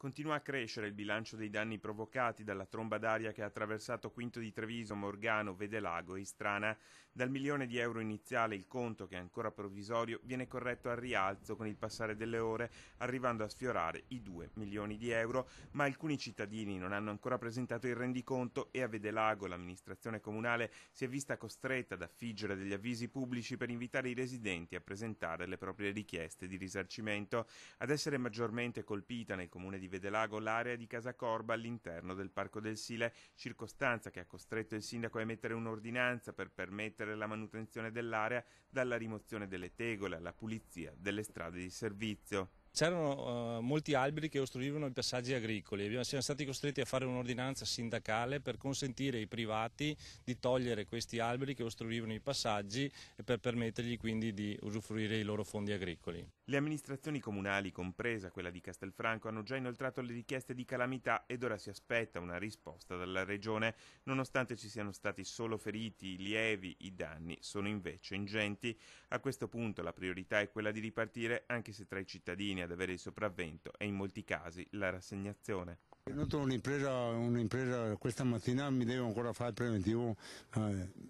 Continua a crescere il bilancio dei danni provocati dalla tromba d'aria che ha attraversato Quinto di Treviso, Morgano, Vedelago e Istrana. Dal €1.000.000 iniziale il conto, che è ancora provvisorio, viene corretto al rialzo con il passare delle ore, arrivando a sfiorare i €2.000.000, ma alcuni cittadini non hanno ancora presentato il rendiconto e a Vedelago l'amministrazione comunale si è vista costretta ad affiggere degli avvisi pubblici per invitare i residenti a presentare le proprie richieste di risarcimento. Ad essere maggiormente colpita nel comune di Vedelago l'area di Casa Corba all'interno del Parco del Sile, circostanza che ha costretto il sindaco a emettere un'ordinanza per permettere la manutenzione dell'area, dalla rimozione delle tegole alla pulizia delle strade di servizio. C'erano molti alberi che ostruivano i passaggi agricoli e siamo stati costretti a fare un'ordinanza sindacale per consentire ai privati di togliere questi alberi che ostruivano i passaggi e per permettergli quindi di usufruire i loro fondi agricoli. Le amministrazioni comunali, compresa quella di Castelfranco, hanno già inoltrato le richieste di calamità ed ora si aspetta una risposta dalla Regione. Nonostante ci siano stati solo feriti lievi, i danni sono invece ingenti. A questo punto la priorità è quella di ripartire, anche se tra i cittadini ad avere il sopravvento è in molti casi la rassegnazione. Ho avuto un'impresa questa mattina, mi devo ancora fare il preventivo,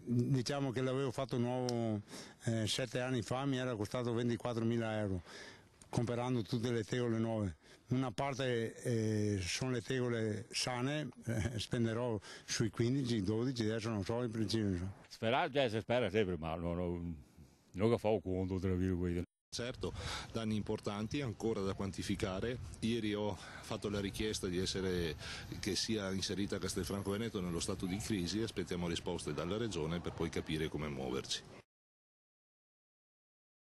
diciamo che l'avevo fatto nuovo 7 anni fa, mi era costato €24.000, comprando tutte le tegole nuove. Una parte sono le tegole sane, spenderò sui 15-12, adesso non so il principio. Sperare, si spera sempre, ma non fa conto, tra virgolette. Certo, danni importanti ancora da quantificare. Ieri ho fatto la richiesta che sia inserita Castelfranco Veneto nello stato di crisi, aspettiamo risposte dalla Regione per poi capire come muoverci.